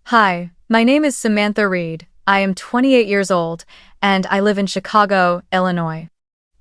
Hi, my name is Samantha Reed. I am 28 years old, and I live in Chicago, Illinois.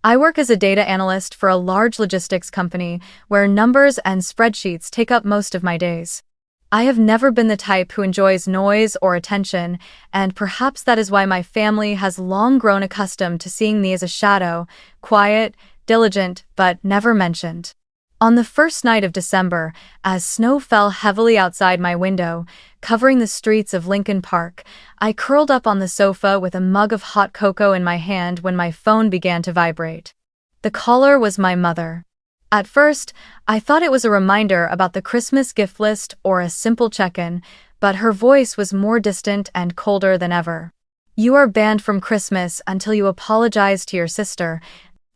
I work as a data analyst for a large logistics company where numbers and spreadsheets take up most of my days. I have never been the type who enjoys noise or attention, and perhaps that is why my family has long grown accustomed to seeing me as a shadow, quiet, diligent, but never mentioned. On the first night of December, as snow fell heavily outside my window, covering the streets of Lincoln Park, I curled up on the sofa with a mug of hot cocoa in my hand when my phone began to vibrate. The caller was my mother. At first, I thought it was a reminder about the Christmas gift list or a simple check-in, but her voice was more distant and colder than ever. "You are banned from Christmas until you apologize to your sister,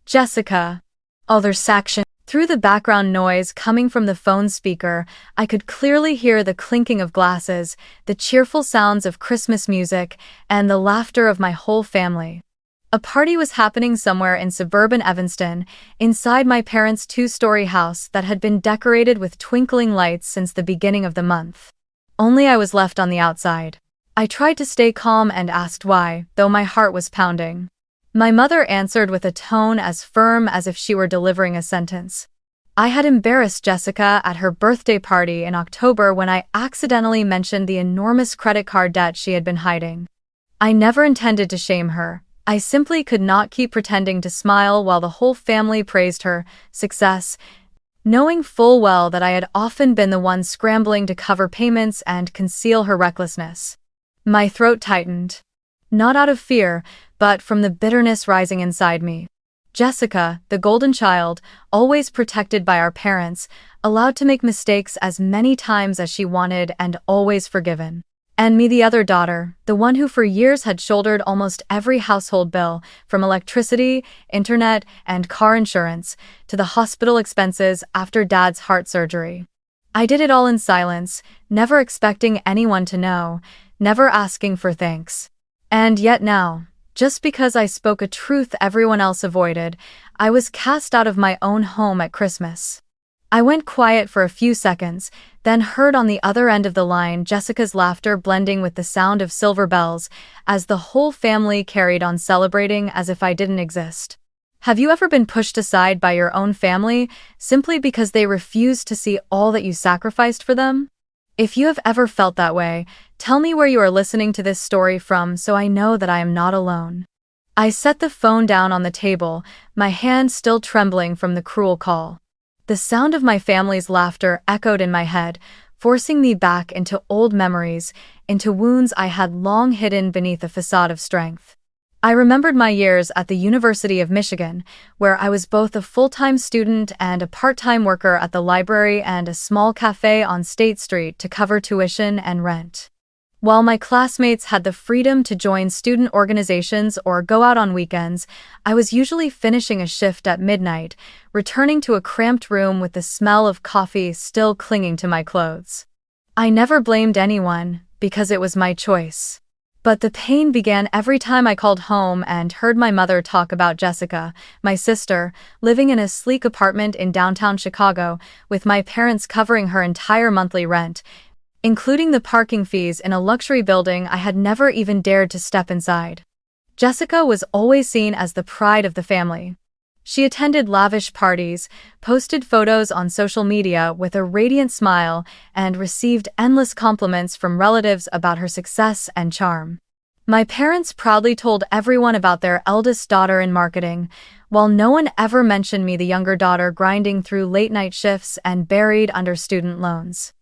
Jessica." Other section. Through the background noise coming from the phone speaker, I could clearly hear the clinking of glasses, the cheerful sounds of Christmas music, and the laughter of my whole family. A party was happening somewhere in suburban Evanston, inside my parents' two-story house that had been decorated with twinkling lights since the beginning of the month. Only I was left on the outside. I tried to stay calm and asked why, though my heart was pounding. My mother answered with a tone as firm as if she were delivering a sentence. I had embarrassed Jessica at her birthday party in October when I accidentally mentioned the enormous credit card debt she had been hiding. I never intended to shame her. I simply could not keep pretending to smile while the whole family praised her success, knowing full well that I had often been the one scrambling to cover payments and conceal her recklessness. My throat tightened. Not out of fear, but from the bitterness rising inside me. Jessica, the golden child, always protected by our parents, allowed to make mistakes as many times as she wanted and always forgiven. And me, the other daughter, the one who for years had shouldered almost every household bill, from electricity, internet, and car insurance, to the hospital expenses after Dad's heart surgery. I did it all in silence, never expecting anyone to know, never asking for thanks. And yet now, just because I spoke a truth everyone else avoided, I was cast out of my own home at Christmas. I went quiet for a few seconds, then heard on the other end of the line Jessica's laughter blending with the sound of silver bells, as the whole family carried on celebrating as if I didn't exist. Have you ever been pushed aside by your own family simply because they refused to see all that you sacrificed for them? If you have ever felt that way, tell me where you are listening to this story from so I know that I am not alone. I set the phone down on the table, my hand still trembling from the cruel call. The sound of my family's laughter echoed in my head, forcing me back into old memories, into wounds I had long hidden beneath a facade of strength. I remembered my years at the University of Michigan, where I was both a full-time student and a part-time worker at the library and a small cafe on State Street to cover tuition and rent. While my classmates had the freedom to join student organizations or go out on weekends, I was usually finishing a shift at midnight, returning to a cramped room with the smell of coffee still clinging to my clothes. I never blamed anyone, because it was my choice. But the pain began every time I called home and heard my mother talk about Jessica, my sister, living in a sleek apartment in downtown Chicago, with my parents covering her entire monthly rent, including the parking fees in a luxury building I had never even dared to step inside. Jessica was always seen as the pride of the family. She attended lavish parties, posted photos on social media with a radiant smile, and received endless compliments from relatives about her success and charm. My parents proudly told everyone about their eldest daughter in marketing, while no one ever mentioned me, the younger daughter grinding through late-night shifts and buried under student loans.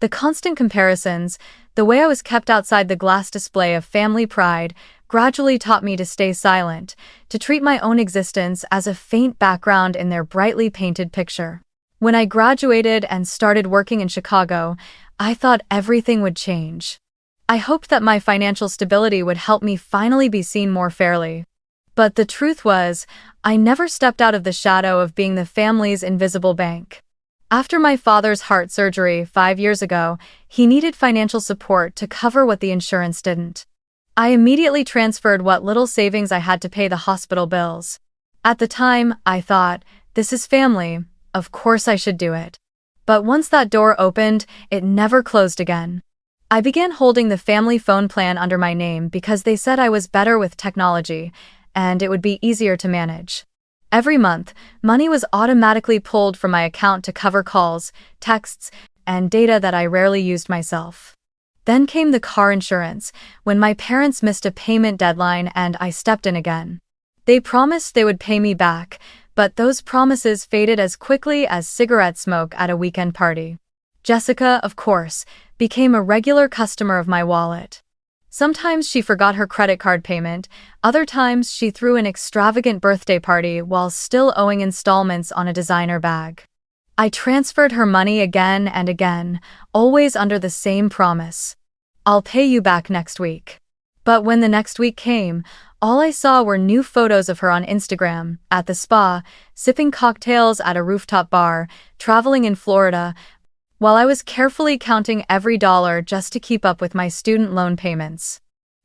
The constant comparisons, the way I was kept outside the glass display of family pride, gradually taught me to stay silent, to treat my own existence as a faint background in their brightly painted picture. When I graduated and started working in Chicago, I thought everything would change. I hoped that my financial stability would help me finally be seen more fairly. But the truth was, I never stepped out of the shadow of being the family's invisible bank. After my father's heart surgery 5 years ago, he needed financial support to cover what the insurance didn't. I immediately transferred what little savings I had to pay the hospital bills. At the time, I thought, this is family, of course I should do it. But once that door opened, it never closed again. I began holding the family phone plan under my name because they said I was better with technology and it would be easier to manage. Every month, money was automatically pulled from my account to cover calls, texts, and data that I rarely used myself. Then came the car insurance, when my parents missed a payment deadline and I stepped in again. They promised they would pay me back, but those promises faded as quickly as cigarette smoke at a weekend party. Jessica, of course, became a regular customer of my wallet. Sometimes she forgot her credit card payment, other times she threw an extravagant birthday party while still owing installments on a designer bag. I transferred her money again and again, always under the same promise. I'll pay you back next week. But when the next week came, all I saw were new photos of her on Instagram, at the spa, sipping cocktails at a rooftop bar, traveling in Florida, while I was carefully counting every dollar just to keep up with my student loan payments.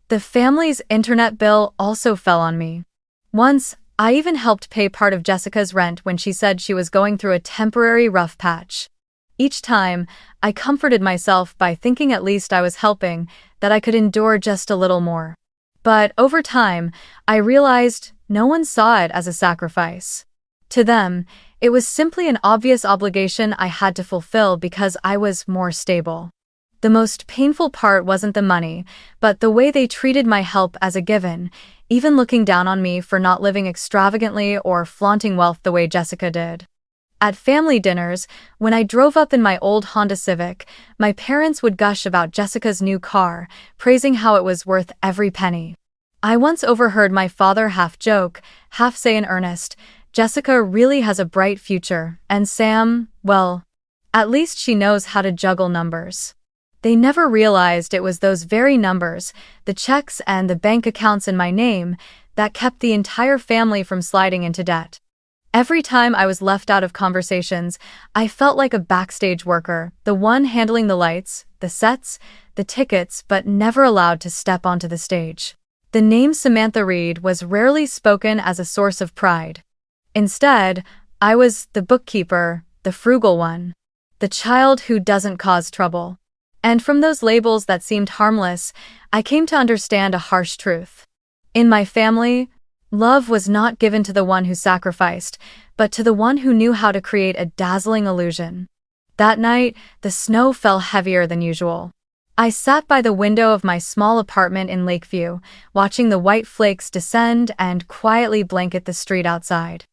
The family's internet bill also fell on me. Once, I even helped pay part of Jessica's rent when she said she was going through a temporary rough patch. Each time, I comforted myself by thinking at least I was helping, that I could endure just a little more. But over time, I realized no one saw it as a sacrifice. To them, it was simply an obvious obligation I had to fulfill because I was more stable. The most painful part wasn't the money, but the way they treated my help as a given, even looking down on me for not living extravagantly or flaunting wealth the way Jessica did. At family dinners, when I drove up in my old Honda Civic, my parents would gush about Jessica's new car, praising how it was worth every penny. I once overheard my father half joke, half say in earnest, "Jessica really has a bright future, and Sam, well, at least she knows how to juggle numbers." They never realized it was those very numbers, the checks and the bank accounts in my name, that kept the entire family from sliding into debt. Every time I was left out of conversations, I felt like a backstage worker, the one handling the lights, the sets, the tickets, but never allowed to step onto the stage. The name Samantha Reed was rarely spoken as a source of pride. Instead, I was the bookkeeper, the frugal one, the child who doesn't cause trouble. And from those labels that seemed harmless, I came to understand a harsh truth. In my family, love was not given to the one who sacrificed, but to the one who knew how to create a dazzling illusion. That night, the snow fell heavier than usual. I sat by the window of my small apartment in Lakeview, watching the white flakes descend and quietly blanket the street outside.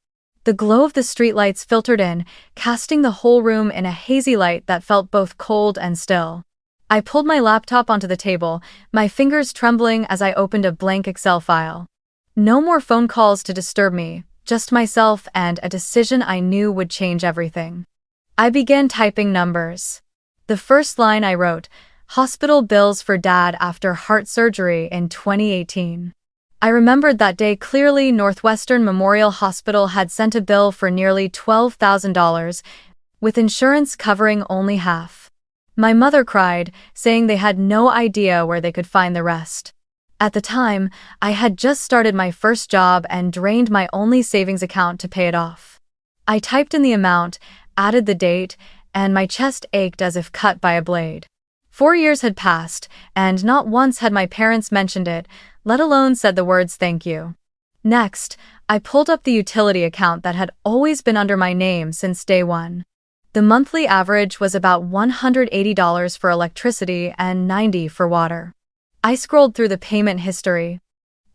The glow of the streetlights filtered in, casting the whole room in a hazy light that felt both cold and still. I pulled my laptop onto the table, my fingers trembling as I opened a blank Excel file. No more phone calls to disturb me, just myself and a decision I knew would change everything. I began typing numbers. The first line I wrote, hospital bills for Dad after heart surgery in 2018. I remembered that day clearly. Northwestern Memorial Hospital had sent a bill for nearly $12,000, with insurance covering only half. My mother cried, saying they had no idea where they could find the rest. At the time, I had just started my first job and drained my only savings account to pay it off. I typed in the amount, added the date, and my chest ached as if cut by a blade. 4 years had passed, and not once had my parents mentioned it, let alone said the words thank you. Next, I pulled up the utility account that had always been under my name since day one. The monthly average was about $180 for electricity and $90 for water. I scrolled through the payment history.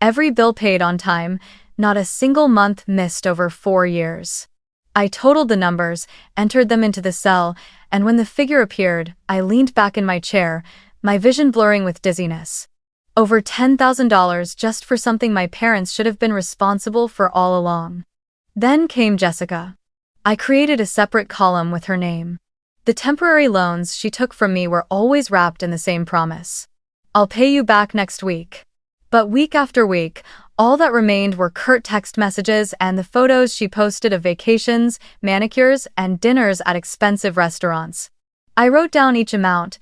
Every bill paid on time, not a single month missed over 4 years. I totaled the numbers, entered them into the cell, and when the figure appeared, I leaned back in my chair, my vision blurring with dizziness. Over $10,000 just for something my parents should have been responsible for all along. Then came Jessica. I created a separate column with her name. The temporary loans she took from me were always wrapped in the same promise. I'll pay you back next week. But week after week, all that remained were curt text messages and the photos she posted of vacations, manicures, and dinners at expensive restaurants. I wrote down each amount: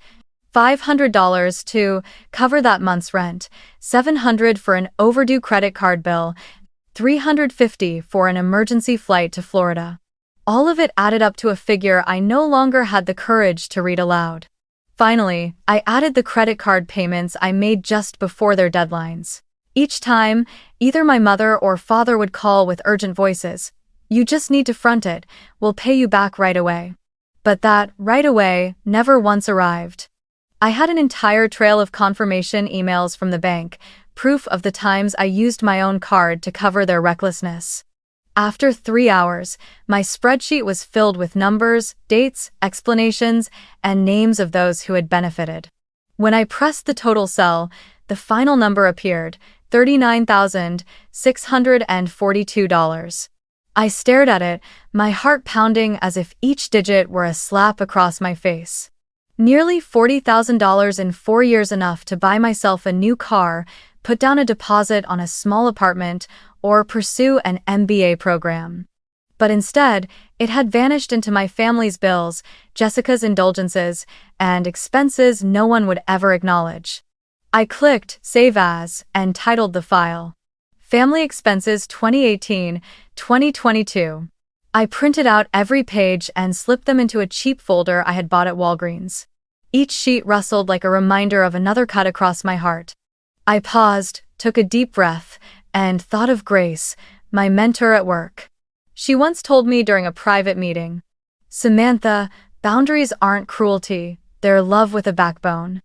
$500 to cover that month's rent, $700 for an overdue credit card bill, $350 for an emergency flight to Florida. All of it added up to a figure I no longer had the courage to read aloud. Finally, I added the credit card payments I made just before their deadlines. Each time, either my mother or father would call with urgent voices. "You just need to front it, we'll pay you back right away." But that right away never once arrived. I had an entire trail of confirmation emails from the bank, proof of the times I used my own card to cover their recklessness. After 3 hours, my spreadsheet was filled with numbers, dates, explanations, and names of those who had benefited. When I pressed the total cell, the final number appeared, $39,642. I stared at it, my heart pounding as if each digit were a slap across my face. Nearly $40,000 in 4 years, enough to buy myself a new car, put down a deposit on a small apartment, or pursue an MBA program. But instead, it had vanished into my family's bills, Jessica's indulgences, and expenses no one would ever acknowledge. I clicked Save As and titled the file Family Expenses 2018-2022. I printed out every page and slipped them into a cheap folder I had bought at Walgreens. Each sheet rustled like a reminder of another cut across my heart. I paused, took a deep breath, and thought of Grace, my mentor at work. She once told me during a private meeting, "Samantha, boundaries aren't cruelty, they're love with a backbone.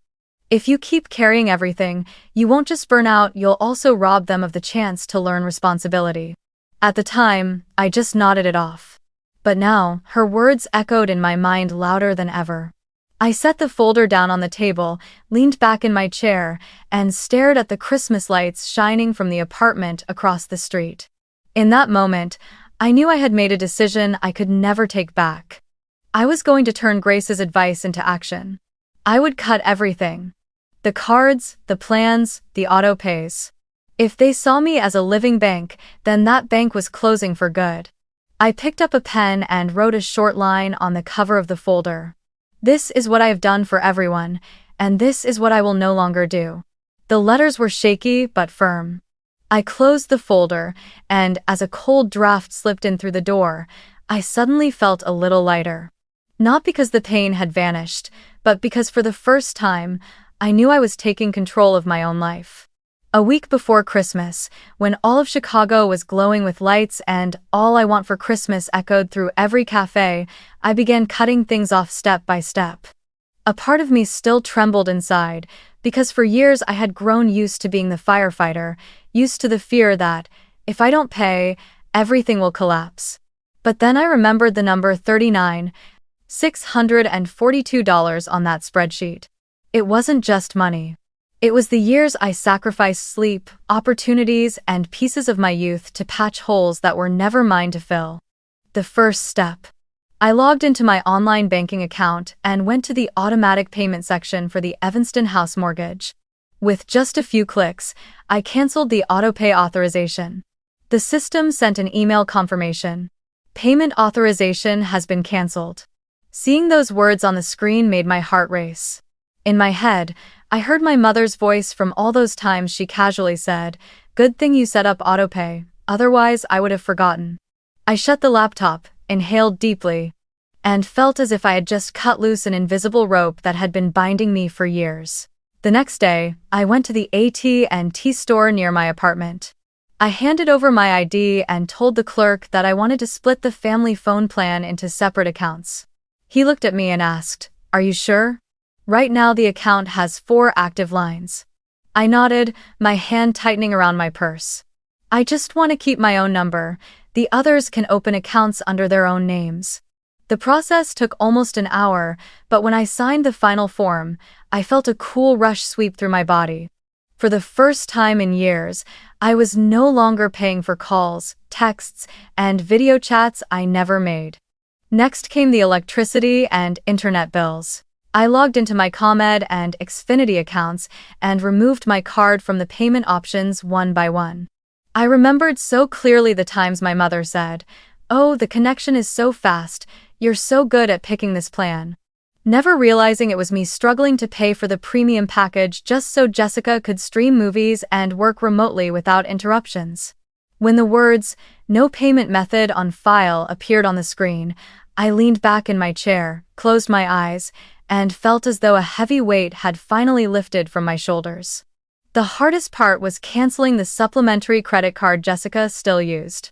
If you keep carrying everything, you won't just burn out, you'll also rob them of the chance to learn responsibility." At the time, I just nodded it off. But now, her words echoed in my mind louder than ever. I set the folder down on the table, leaned back in my chair, and stared at the Christmas lights shining from the apartment across the street. In that moment, I knew I had made a decision I could never take back. I was going to turn Grace's advice into action. I would cut everything. The cards, the plans, the auto pays. If they saw me as a living bank, then that bank was closing for good. I picked up a pen and wrote a short line on the cover of the folder. "This is what I have done for everyone, and this is what I will no longer do." The letters were shaky but firm. I closed the folder, and as a cold draft slipped in through the door, I suddenly felt a little lighter. Not because the pain had vanished, but because for the first time, I knew I was taking control of my own life. A week before Christmas, when all of Chicago was glowing with lights and "All I Want for Christmas" echoed through every cafe, I began cutting things off step by step. A part of me still trembled inside, because for years I had grown used to being the firefighter, used to the fear that, if I don't pay, everything will collapse. But then I remembered the number $39,642 on that spreadsheet. It wasn't just money. It was the years I sacrificed sleep, opportunities, and pieces of my youth to patch holes that were never mine to fill. The first step. I logged into my online banking account and went to the automatic payment section for the Evanston house mortgage. With just a few clicks, I canceled the autopay authorization. The system sent an email confirmation. "Payment authorization has been canceled." Seeing those words on the screen made my heart race. In my head, I heard my mother's voice from all those times she casually said, "Good thing you set up autopay, otherwise I would have forgotten." I shut the laptop, inhaled deeply, and felt as if I had just cut loose an invisible rope that had been binding me for years. The next day, I went to the AT&T store near my apartment. I handed over my ID and told the clerk that I wanted to split the family phone plan into separate accounts. He looked at me and asked, "Are you sure? Right now the account has 4 active lines." I nodded, my hand tightening around my purse. "I just want to keep my own number. The others can open accounts under their own names." The process took almost an hour, but when I signed the final form, I felt a cool rush sweep through my body. For the first time in years, I was no longer paying for calls, texts, and video chats I never made. Next came the electricity and internet bills. I logged into my ComEd and Xfinity accounts and removed my card from the payment options one by one. I remembered so clearly the times my mother said, "Oh, the connection is so fast, you're so good at picking this plan." Never realizing it was me struggling to pay for the premium package just so Jessica could stream movies and work remotely without interruptions. When the words, "No payment method on file" appeared on the screen, I leaned back in my chair, closed my eyes, and felt as though a heavy weight had finally lifted from my shoulders. The hardest part was canceling the supplementary credit card Jessica still used.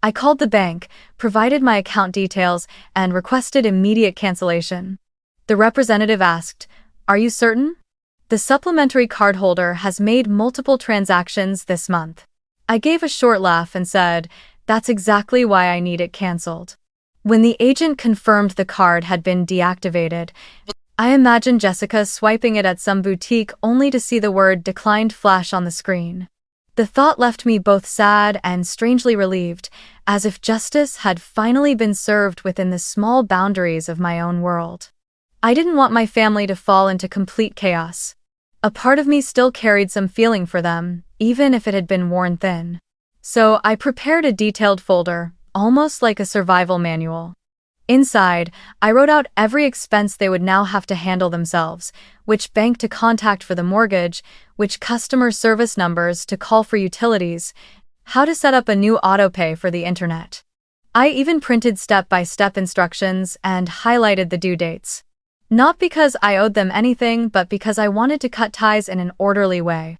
I called the bank, provided my account details, and requested immediate cancellation. The representative asked, "Are you certain? The supplementary cardholder has made multiple transactions this month." I gave a short laugh and said, "That's exactly why I need it canceled." When the agent confirmed the card had been deactivated, I imagined Jessica swiping it at some boutique only to see the word "declined" flash on the screen. The thought left me both sad and strangely relieved, as if justice had finally been served within the small boundaries of my own world. I didn't want my family to fall into complete chaos. A part of me still carried some feeling for them, even if it had been worn thin. So I prepared a detailed folder, almost like a survival manual. Inside, I wrote out every expense they would now have to handle themselves, which bank to contact for the mortgage, which customer service numbers to call for utilities, how to set up a new autopay for the internet. I even printed step-by-step instructions and highlighted the due dates. Not because I owed them anything, but because I wanted to cut ties in an orderly way.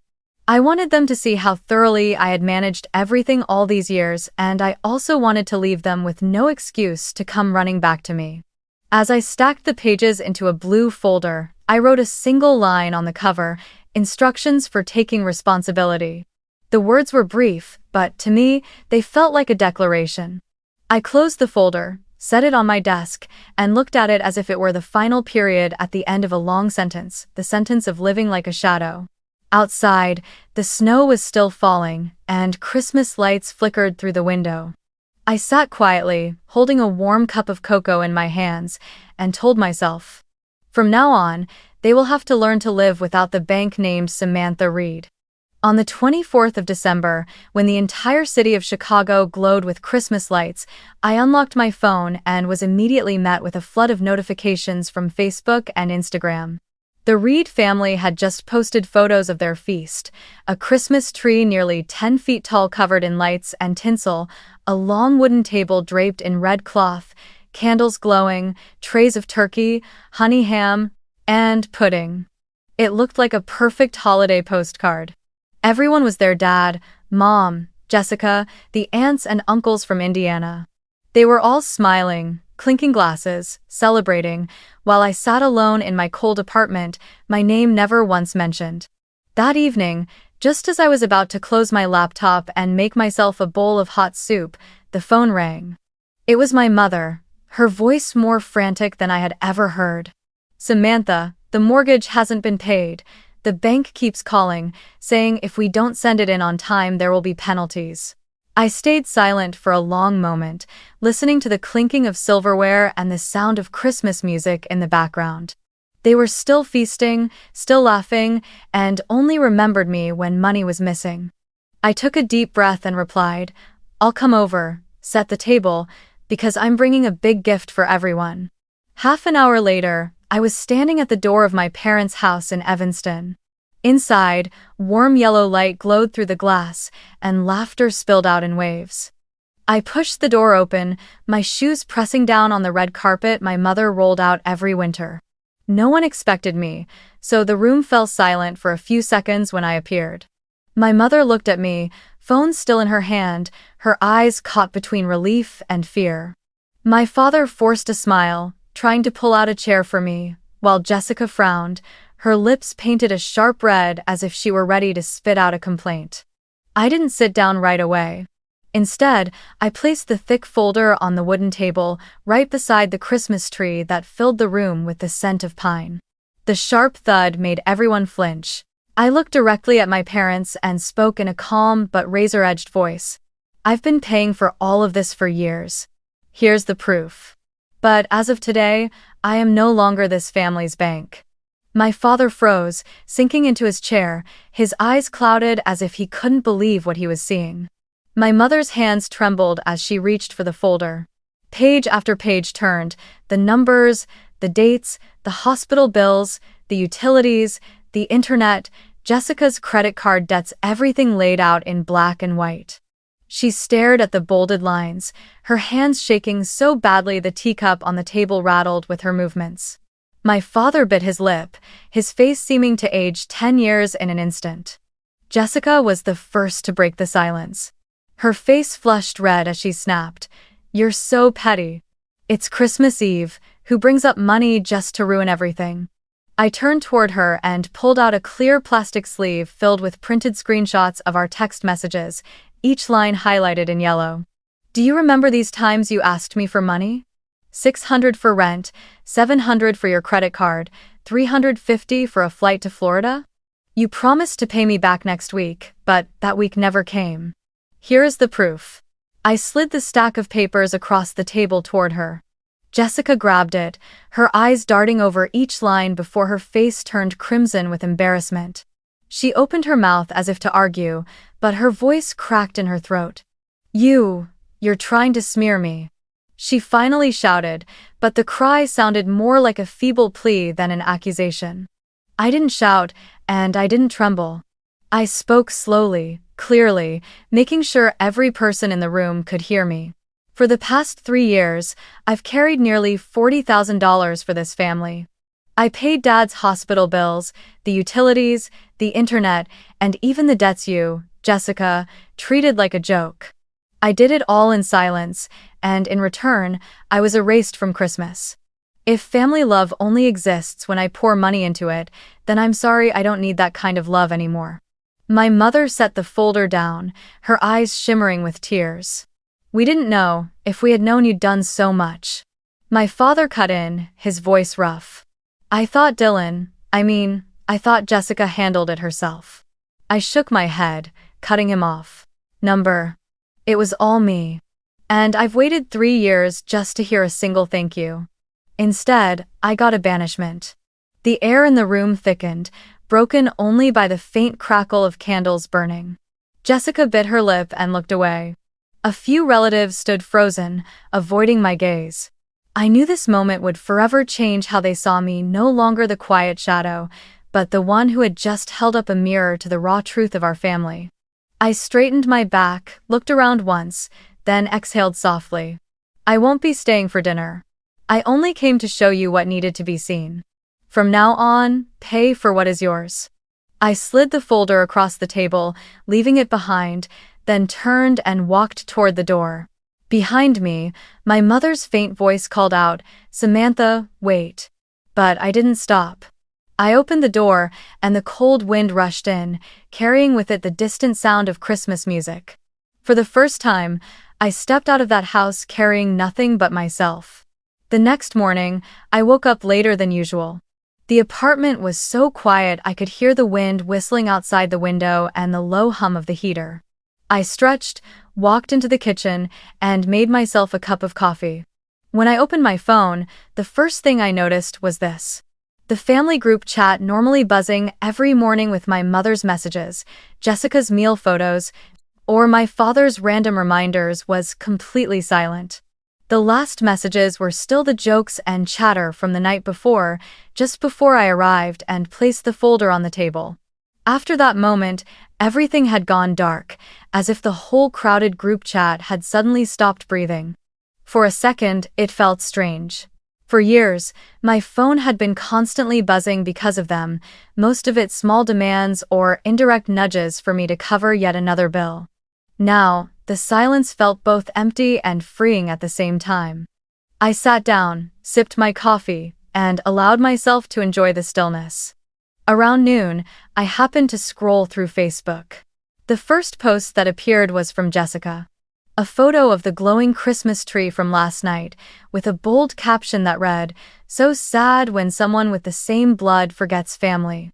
I wanted them to see how thoroughly I had managed everything all these years, and I also wanted to leave them with no excuse to come running back to me. As I stacked the pages into a blue folder, I wrote a single line on the cover, "Instructions for taking responsibility." The words were brief, but to me, they felt like a declaration. I closed the folder, set it on my desk, and looked at it as if it were the final period at the end of a long sentence, the sentence of living like a shadow. Outside, the snow was still falling, and Christmas lights flickered through the window. I sat quietly, holding a warm cup of cocoa in my hands, and told myself, from now on, they will have to learn to live without the bank named Samantha Reed. On the 24th of December, when the entire city of Chicago glowed with Christmas lights, I unlocked my phone and was immediately met with a flood of notifications from Facebook and Instagram. The Reed family had just posted photos of their feast: a Christmas tree nearly 10 feet tall covered in lights and tinsel, a long wooden table draped in red cloth, candles glowing, trays of turkey, honey ham, and pudding. It looked like a perfect holiday postcard. Everyone was there: Dad, Mom, Jessica, the aunts and uncles from Indiana. They were all smiling, clinking glasses, celebrating, while I sat alone in my cold apartment, my name never once mentioned. That evening, just as I was about to close my laptop and make myself a bowl of hot soup, the phone rang. It was my mother, her voice more frantic than I had ever heard. "Samantha, the mortgage hasn't been paid. The bank keeps calling, saying if we don't send it in on time there will be penalties." I stayed silent for a long moment, listening to the clinking of silverware and the sound of Christmas music in the background. They were still feasting, still laughing, and only remembered me when money was missing. I took a deep breath and replied, "I'll come over, set the table, because I'm bringing a big gift for everyone." Half an hour later, I was standing at the door of my parents' house in Evanston. Inside, warm yellow light glowed through the glass, and laughter spilled out in waves. I pushed the door open, my shoes pressing down on the red carpet my mother rolled out every winter. No one expected me, so the room fell silent for a few seconds when I appeared. My mother looked at me, phone still in her hand, her eyes caught between relief and fear. My father forced a smile, trying to pull out a chair for me, while Jessica frowned, her lips painted a sharp red as if she were ready to spit out a complaint. I didn't sit down right away. Instead, I placed the thick folder on the wooden table, right beside the Christmas tree that filled the room with the scent of pine. The sharp thud made everyone flinch. I looked directly at my parents and spoke in a calm but razor-edged voice. "I've been paying for all of this for years. Here's the proof. But as of today, I am no longer this family's bank." My father froze, sinking into his chair, his eyes clouded as if he couldn't believe what he was seeing. My mother's hands trembled as she reached for the folder. Page after page turned, the numbers, the dates, the hospital bills, the utilities, the internet, Jessica's credit card debts, everything laid out in black and white. She stared at the bolded lines, her hands shaking so badly the teacup on the table rattled with her movements. My father bit his lip, his face seeming to age 10 years in an instant. Jessica was the first to break the silence. Her face flushed red as she snapped, "You're so petty. It's Christmas Eve. Who brings up money just to ruin everything?" I turned toward her and pulled out a clear plastic sleeve filled with printed screenshots of our text messages, each line highlighted in yellow. "Do you remember these times you asked me for money? 600 for rent, 700 for your credit card, 350 for a flight to Florida? You promised to pay me back next week, but that week never came. Here is the proof." I slid the stack of papers across the table toward her. Jessica grabbed it, her eyes darting over each line before her face turned crimson with embarrassment. She opened her mouth as if to argue, but her voice cracked in her throat. You're trying to smear me," she finally shouted, but the cry sounded more like a feeble plea than an accusation. I didn't shout, and I didn't tremble. I spoke slowly, clearly, making sure every person in the room could hear me. For the past 3 years, I've carried nearly $40,000 for this family. I paid Dad's hospital bills, the utilities, the internet, and even the debts you, Jessica, treated like a joke. I did it all in silence, and in return, I was erased from Christmas. If family love only exists when I pour money into it, then I'm sorry I don't need that kind of love anymore. My mother set the folder down, her eyes shimmering with tears. "We didn't know. If we had known you'd done so much." My father cut in, his voice rough. I thought Jessica handled it herself." I shook my head, cutting him off. It was all me. And I've waited 3 years just to hear a single thank you. Instead, I got a banishment. The air in the room thickened, broken only by the faint crackle of candles burning. Jessica bit her lip and looked away. A few relatives stood frozen, avoiding my gaze. I knew this moment would forever change how they saw me, no longer the quiet shadow, but the one who had just held up a mirror to the raw truth of our family. I straightened my back, looked around once, then exhaled softly. "I won't be staying for dinner. I only came to show you what needed to be seen. From now on, pay for what is yours." I slid the folder across the table, leaving it behind, then turned and walked toward the door. Behind me, my mother's faint voice called out, "Samantha, wait." But I didn't stop. I opened the door, and the cold wind rushed in, carrying with it the distant sound of Christmas music. For the first time, I stepped out of that house carrying nothing but myself. The next morning, I woke up later than usual. The apartment was so quiet I could hear the wind whistling outside the window and the low hum of the heater. I stretched, walked into the kitchen, and made myself a cup of coffee. When I opened my phone, the first thing I noticed was this. The family group chat, normally buzzing every morning with my mother's messages, Jessica's meal photos, or my father's random reminders, was completely silent. The last messages were still the jokes and chatter from the night before, just before I arrived and placed the folder on the table. After that moment, everything had gone dark, as if the whole crowded group chat had suddenly stopped breathing. For a second, it felt strange. For years, my phone had been constantly buzzing because of them, most of it small demands or indirect nudges for me to cover yet another bill. Now, the silence felt both empty and freeing at the same time. I sat down, sipped my coffee, and allowed myself to enjoy the stillness. Around noon, I happened to scroll through Facebook. The first post that appeared was from Jessica. A photo of the glowing Christmas tree from last night, with a bold caption that read, "So sad when someone with the same blood forgets family.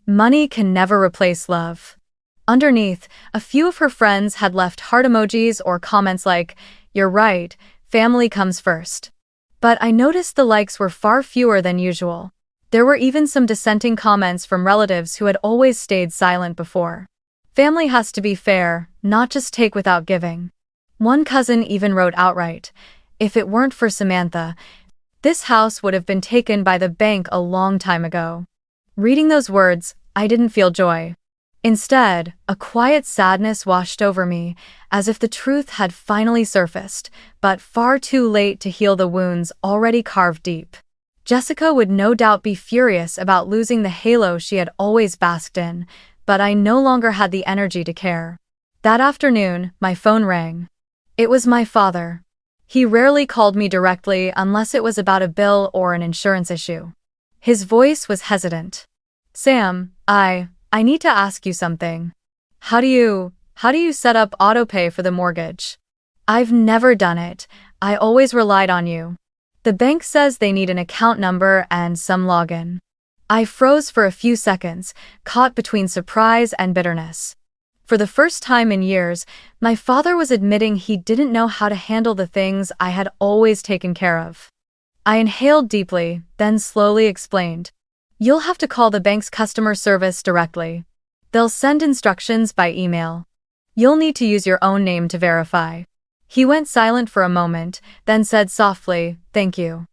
Money can never replace love." Underneath, a few of her friends had left heart emojis or comments like, "You're right, family comes first." But I noticed the likes were far fewer than usual. There were even some dissenting comments from relatives who had always stayed silent before. Family has to be fair, not just take without giving. One cousin even wrote outright, "If it weren't for Samantha, this house would have been taken by the bank a long time ago." Reading those words, I didn't feel joy. Instead, a quiet sadness washed over me, as if the truth had finally surfaced, but far too late to heal the wounds already carved deep. Jessica would no doubt be furious about losing the halo she had always basked in, but I no longer had the energy to care. That afternoon, my phone rang. It was my father. He rarely called me directly unless it was about a bill or an insurance issue. His voice was hesitant. "Sam, I need to ask you something. How do you set up autopay for the mortgage? I've never done it. I always relied on you. The bank says they need an account number and some login." I froze for a few seconds, caught between surprise and bitterness. For the first time in years, my father was admitting he didn't know how to handle the things I had always taken care of. I inhaled deeply, then slowly explained. "You'll have to call the bank's customer service directly. They'll send instructions by email. You'll need to use your own name to verify." He went silent for a moment, then said softly, "Thank you."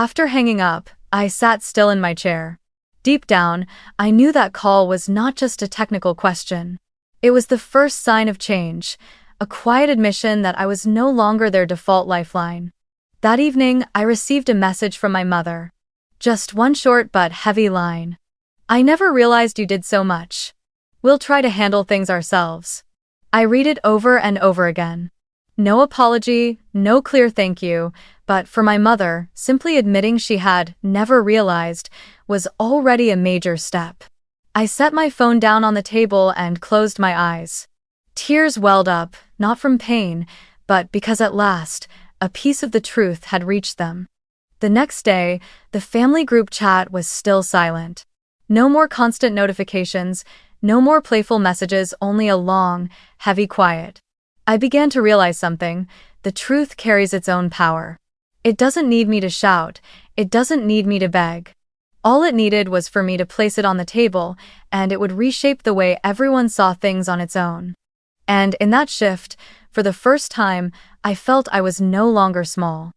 After hanging up, I sat still in my chair. Deep down, I knew that call was not just a technical question. It was the first sign of change, a quiet admission that I was no longer their default lifeline. That evening, I received a message from my mother. Just one short but heavy line. "I never realized you did so much. We'll try to handle things ourselves." I read it over and over again. No apology, no clear thank you, but for my mother, simply admitting she had never realized was already a major step. I set my phone down on the table and closed my eyes. Tears welled up, not from pain, but because at last, a piece of the truth had reached them. The next day, the family group chat was still silent. No more constant notifications, no more playful messages, only a long, heavy quiet. I began to realize something. The truth carries its own power. It doesn't need me to shout, it doesn't need me to beg. All it needed was for me to place it on the table, and it would reshape the way everyone saw things on its own. And in that shift, for the first time, I felt I was no longer small.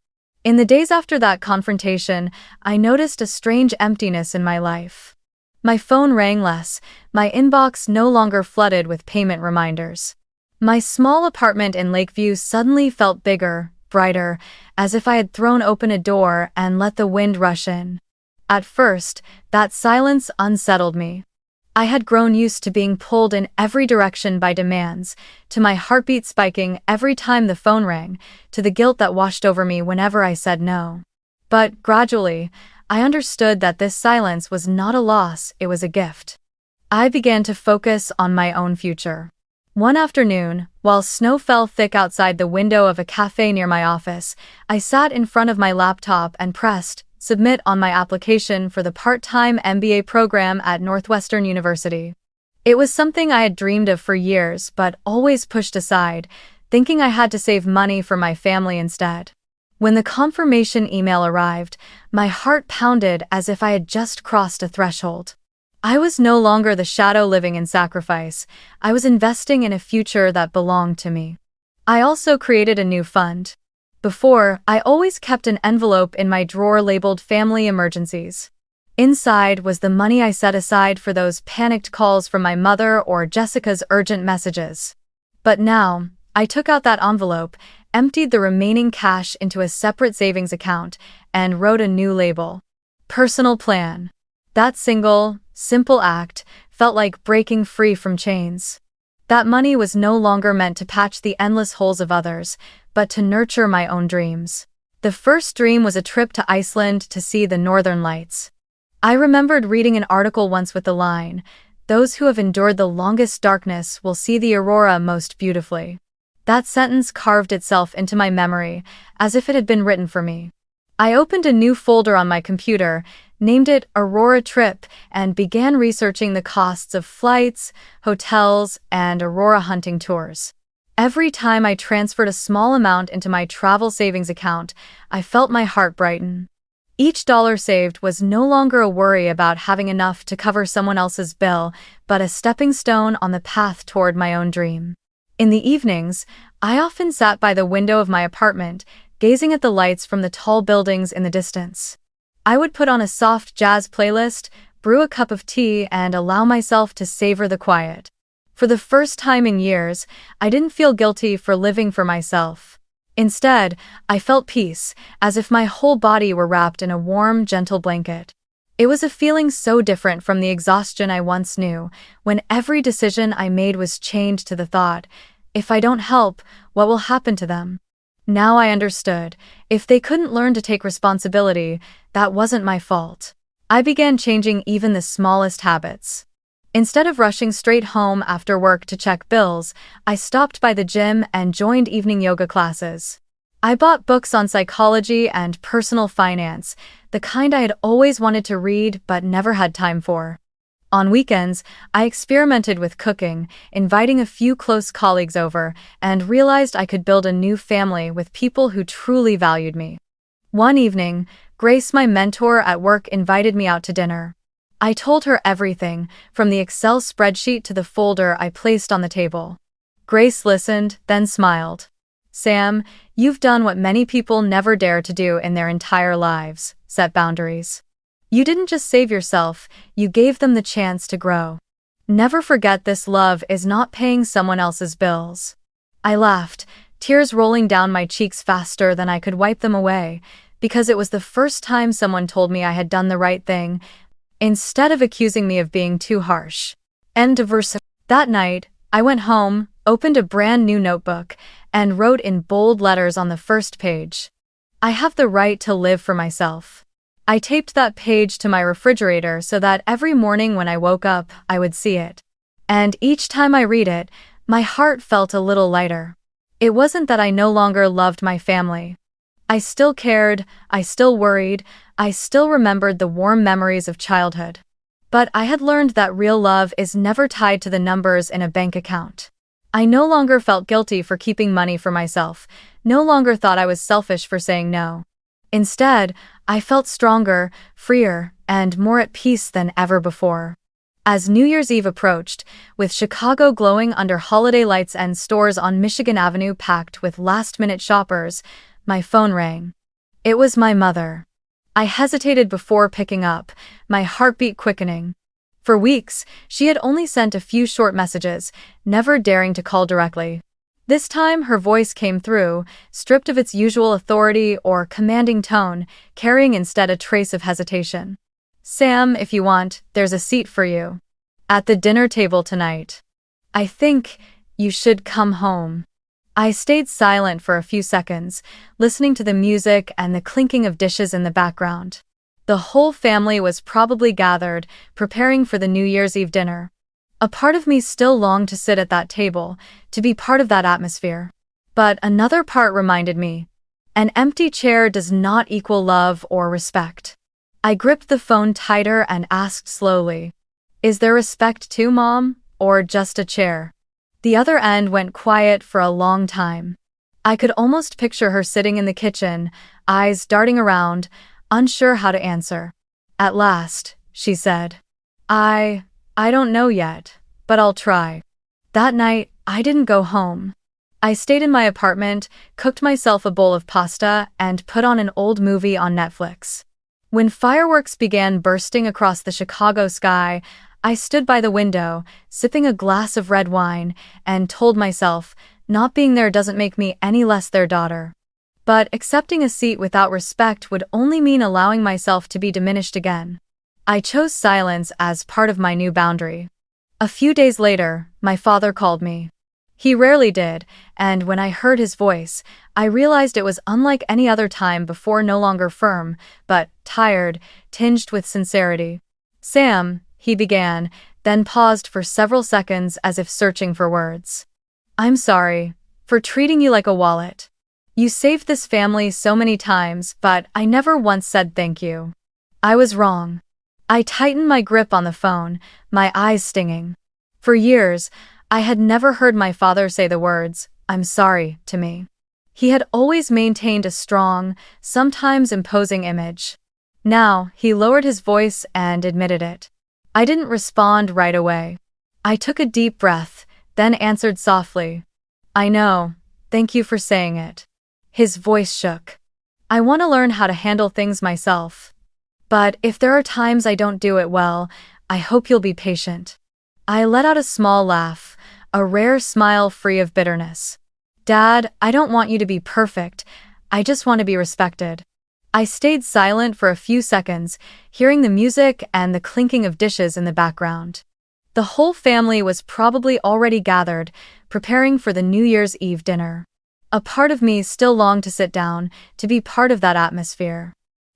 In the days after that confrontation, I noticed a strange emptiness in my life. My phone rang less, my inbox no longer flooded with payment reminders. My small apartment in Lakeview suddenly felt bigger, brighter, as if I had thrown open a door and let the wind rush in. At first, that silence unsettled me. I had grown used to being pulled in every direction by demands, to my heartbeat spiking every time the phone rang, to the guilt that washed over me whenever I said no. But gradually, I understood that this silence was not a loss, it was a gift. I began to focus on my own future. One afternoon, while snow fell thick outside the window of a cafe near my office, I sat in front of my laptop and pressed submit on my application for the part-time MBA program at Northwestern University. It was something I had dreamed of for years but always pushed aside, thinking I had to save money for my family instead. When the confirmation email arrived, my heart pounded as if I had just crossed a threshold. I was no longer the shadow living in sacrifice. I was investing in a future that belonged to me. I also created a new fund. Before, I always kept an envelope in my drawer labeled Family Emergencies. Inside was the money I set aside for those panicked calls from my mother or Jessica's urgent messages. But now, I took out that envelope, emptied the remaining cash into a separate savings account, and wrote a new label. Personal Plan. That single, simple act felt like breaking free from chains. That money was no longer meant to patch the endless holes of others, but to nurture my own dreams. The first dream was a trip to Iceland to see the Northern Lights. I remembered reading an article once with the line, "Those who have endured the longest darkness will see the aurora most beautifully." That sentence carved itself into my memory, as if it had been written for me. I opened a new folder on my computer, named it Aurora Trip, and began researching the costs of flights, hotels, and aurora hunting tours. Every time I transferred a small amount into my travel savings account, I felt my heart brighten. Each dollar saved was no longer a worry about having enough to cover someone else's bill, but a stepping stone on the path toward my own dream. In the evenings, I often sat by the window of my apartment, gazing at the lights from the tall buildings in the distance. I would put on a soft jazz playlist, brew a cup of tea, and allow myself to savor the quiet. For the first time in years, I didn't feel guilty for living for myself. Instead, I felt peace, as if my whole body were wrapped in a warm, gentle blanket. It was a feeling so different from the exhaustion I once knew, when every decision I made was chained to the thought, if I don't help, what will happen to them? Now I understood. If they couldn't learn to take responsibility, that wasn't my fault. I began changing even the smallest habits. Instead of rushing straight home after work to check bills, I stopped by the gym and joined evening yoga classes. I bought books on psychology and personal finance, the kind I had always wanted to read but never had time for. On weekends, I experimented with cooking, inviting a few close colleagues over, and realized I could build a new family with people who truly valued me. One evening, Grace, my mentor at work, invited me out to dinner. I told her everything, from the Excel spreadsheet to the folder I placed on the table. Grace listened, then smiled. "Sam, you've done what many people never dare to do in their entire lives: set boundaries. You didn't just save yourself, you gave them the chance to grow. Never forget this: love is not paying someone else's bills." I laughed, tears rolling down my cheeks faster than I could wipe them away, because it was the first time someone told me I had done the right thing, instead of accusing me of being too harsh. End of verse. That night, I went home, opened a brand new notebook, and wrote in bold letters on the first page, "I have the right to live for myself." I taped that page to my refrigerator so that every morning when I woke up, I would see it. And each time I read it, my heart felt a little lighter. It wasn't that I no longer loved my family. I still cared, I still worried, I still remembered the warm memories of childhood. But I had learned that real love is never tied to the numbers in a bank account. I no longer felt guilty for keeping money for myself, no longer thought I was selfish for saying no. Instead, I felt stronger, freer, and more at peace than ever before. As New Year's Eve approached, with Chicago glowing under holiday lights and stores on Michigan Avenue packed with last-minute shoppers, my phone rang. It was my mother. I hesitated before picking up, my heartbeat quickening. For weeks, she had only sent a few short messages, never daring to call directly. This time her voice came through, stripped of its usual authority or commanding tone, carrying instead a trace of hesitation. "Sam, if you want, there's a seat for you at the dinner table tonight. I think you should come home." I stayed silent for a few seconds, listening to the music and the clinking of dishes in the background. The whole family was probably gathered, preparing for the New Year's Eve dinner. A part of me still longed to sit at that table, to be part of that atmosphere. But another part reminded me, an empty chair does not equal love or respect. I gripped the phone tighter and asked slowly, "Is there respect too, Mom, or just a chair?" The other end went quiet for a long time. I could almost picture her sitting in the kitchen, eyes darting around, unsure how to answer. At last, she said, I don't know yet, but I'll try." That night, I didn't go home. I stayed in my apartment, cooked myself a bowl of pasta, and put on an old movie on Netflix. When fireworks began bursting across the Chicago sky, I stood by the window, sipping a glass of red wine, and told myself, not being there doesn't make me any less their daughter. But accepting a seat without respect would only mean allowing myself to be diminished again. I chose silence as part of my new boundary. A few days later, my father called me. He rarely did, and when I heard his voice, I realized it was unlike any other time before, no longer firm, but tired, tinged with sincerity. "Sam," he began, then paused for several seconds as if searching for words. "I'm sorry for treating you like a wallet. You saved this family so many times, but I never once said thank you. I was wrong." I tightened my grip on the phone, my eyes stinging. For years, I had never heard my father say the words, "I'm sorry," to me. He had always maintained a strong, sometimes imposing image. Now, he lowered his voice and admitted it. I didn't respond right away. I took a deep breath, then answered softly, "I know, thank you for saying it." His voice shook. "I want to learn how to handle things myself. But if there are times I don't do it well, I hope you'll be patient. I let out a small laugh, a rare smile free of bitterness. Dad, I don't want you to be perfect. I just want to be respected. I stayed silent for a few seconds, hearing the music and the clinking of dishes in the background. The whole family was probably already gathered, preparing for the New Year's Eve dinner. A part of me still longed to sit down, to be part of that atmosphere.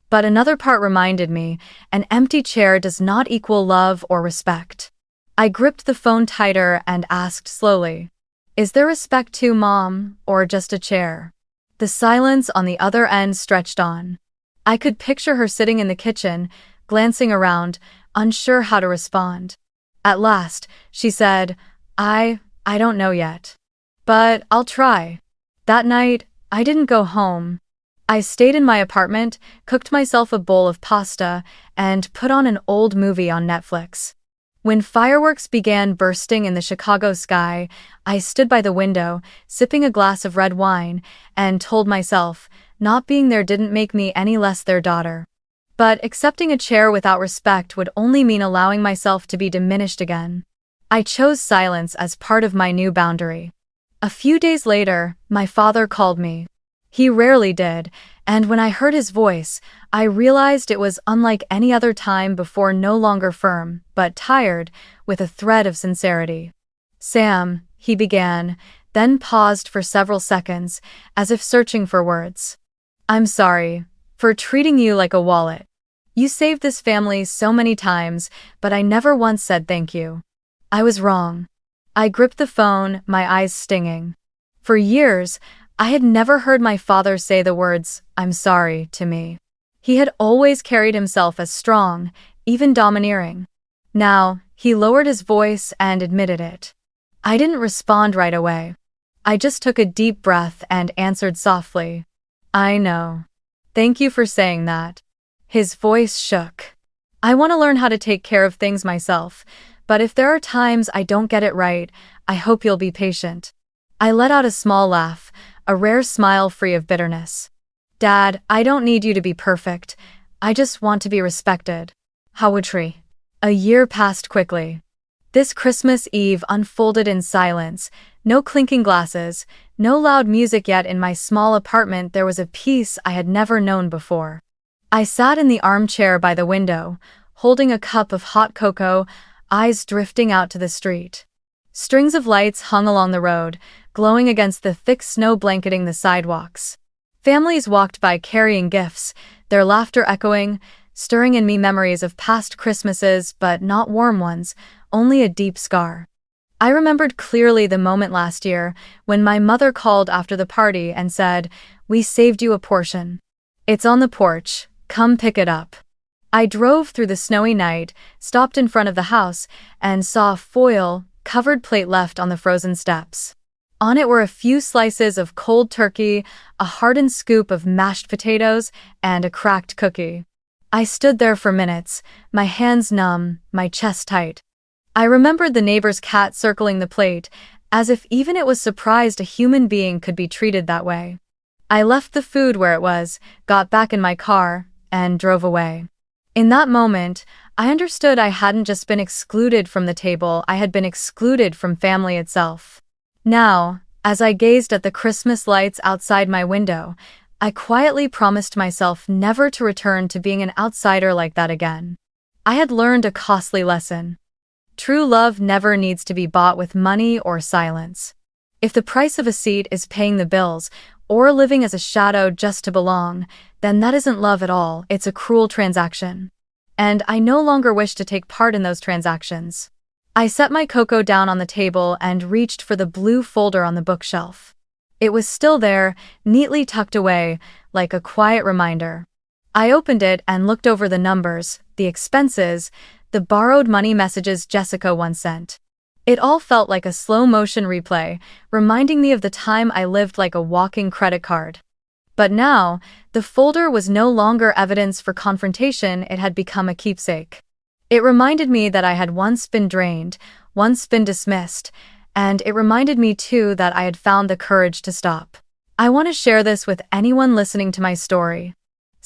But another part reminded me, an empty chair does not equal love or respect. I gripped the phone tighter and asked slowly, "Is there respect too, Mom, or just a chair?" The silence on the other end stretched on. I could picture her sitting in the kitchen, glancing around, unsure how to respond. At last, she said, I don't know yet. But I'll try. That night, I didn't go home. I stayed in my apartment, cooked myself a bowl of pasta, and put on an old movie on Netflix. When fireworks began bursting in the Chicago sky, I stood by the window, sipping a glass of red wine, and told myself, not being there didn't make me any less their daughter. But accepting a chair without respect would only mean allowing myself to be diminished again. I chose silence as part of my new boundary. A few days later, my father called me. He rarely did, and when I heard his voice, I realized it was unlike any other time before, no longer firm, but tired, with a thread of sincerity. "Sam," he began, then paused for several seconds, as if searching for words. "I'm sorry for treating you like a wallet. You saved this family so many times, but I never once said thank you. I was wrong." I gripped the phone, my eyes stinging. For years, I had never heard my father say the words, "I'm sorry," to me. He had always carried himself as strong, even domineering. Now, he lowered his voice and admitted it. I didn't respond right away. I just took a deep breath and answered softly, "I know. Thank you for saying that." His voice shook. "I want to learn how to take care of things myself, but if there are times I don't get it right, I hope you'll be patient." I let out a small laugh, a rare smile free of bitterness. "Dad, I don't need you to be perfect. I just want to be respected." Hawatri. A year passed quickly. This Christmas Eve unfolded in silence, no clinking glasses, no loud music, yet in my small apartment there was a peace I had never known before. I sat in the armchair by the window, holding a cup of hot cocoa, eyes drifting out to the street. Strings of lights hung along the road, glowing against the thick snow blanketing the sidewalks. Families walked by carrying gifts, their laughter echoing, stirring in me memories of past Christmases, but not warm ones, only a deep scar. I remembered clearly the moment last year when my mother called after the party and said, "We saved you a portion. It's on the porch, come pick it up." I drove through the snowy night, stopped in front of the house, and saw a foil-covered plate left on the frozen steps. On it were a few slices of cold turkey, a hardened scoop of mashed potatoes, and a cracked cookie. I stood there for minutes, my hands numb, my chest tight. I remembered the neighbor's cat circling the plate, as if even it was surprised a human being could be treated that way. I left the food where it was, got back in my car, and drove away. In that moment, I understood I hadn't just been excluded from the table, I had been excluded from family itself. Now, as I gazed at the Christmas lights outside my window, I quietly promised myself never to return to being an outsider like that again. I had learned a costly lesson. True love never needs to be bought with money or silence. If the price of a seat is paying the bills, or living as a shadow just to belong, then that isn't love at all, it's a cruel transaction. And I no longer wish to take part in those transactions. I set my cocoa down on the table and reached for the blue folder on the bookshelf. It was still there, neatly tucked away, like a quiet reminder. I opened it and looked over the numbers, the expenses, the borrowed money messages Jessica once sent. It all felt like a slow-motion replay, reminding me of the time I lived like a walking credit card. But now, the folder was no longer evidence for confrontation, it had become a keepsake. It reminded me that I had once been drained, once been dismissed, and it reminded me too that I had found the courage to stop. I want to share this with anyone listening to my story.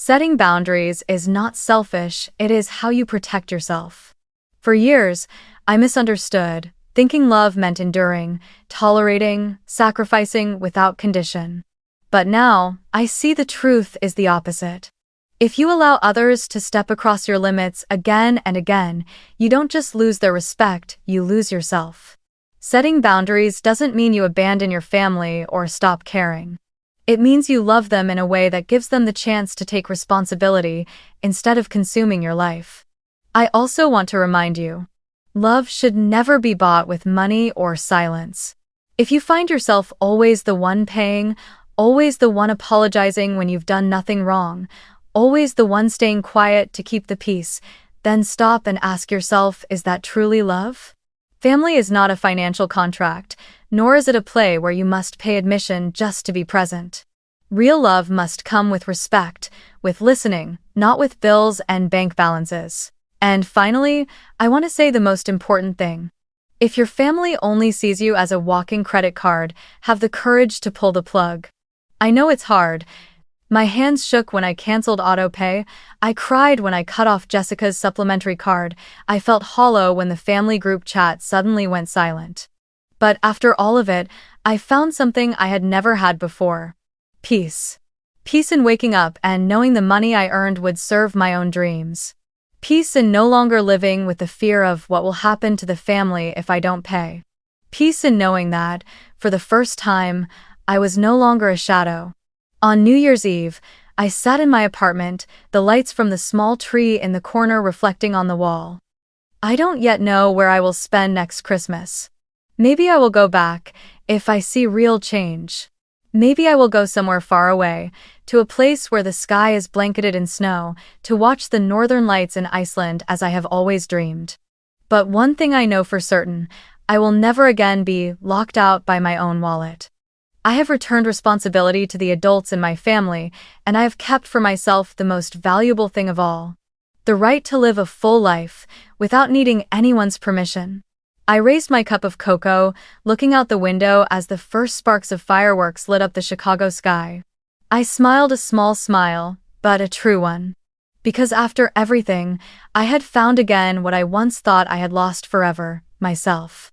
Setting boundaries is not selfish, it is how you protect yourself. For years, I misunderstood, thinking love meant enduring, tolerating, sacrificing without condition. But now, I see the truth is the opposite. If you allow others to step across your limits again and again, you don't just lose their respect, you lose yourself. Setting boundaries doesn't mean you abandon your family or stop caring. It means you love them in a way that gives them the chance to take responsibility instead of consuming your life. I also want to remind you, love should never be bought with money or silence. If you find yourself always the one paying, always the one apologizing when you've done nothing wrong, always the one staying quiet to keep the peace, then stop and ask yourself, is that truly love? Family is not a financial contract, nor is it a play where you must pay admission just to be present. Real love must come with respect, with listening, not with bills and bank balances. And finally, I want to say the most important thing. If your family only sees you as a walking credit card, have the courage to pull the plug. I know it's hard. My hands shook when I canceled autopay. I cried when I cut off Jessica's supplementary card. I felt hollow when the family group chat suddenly went silent. But after all of it, I found something I had never had before. Peace. Peace in waking up and knowing the money I earned would serve my own dreams. Peace in no longer living with the fear of what will happen to the family if I don't pay. Peace in knowing that, for the first time, I was no longer a shadow. On New Year's Eve, I sat in my apartment, the lights from the small tree in the corner reflecting on the wall. I don't yet know where I will spend next Christmas. Maybe I will go back, if I see real change. Maybe I will go somewhere far away, to a place where the sky is blanketed in snow, to watch the northern lights in Iceland as I have always dreamed. But one thing I know for certain, I will never again be locked out by my own wallet. I have returned responsibility to the adults in my family, and I have kept for myself the most valuable thing of all. The right to live a full life, without needing anyone's permission. I raised my cup of cocoa, looking out the window as the first sparks of fireworks lit up the Chicago sky. I smiled a small smile, but a true one. Because after everything, I had found again what I once thought I had lost forever, myself.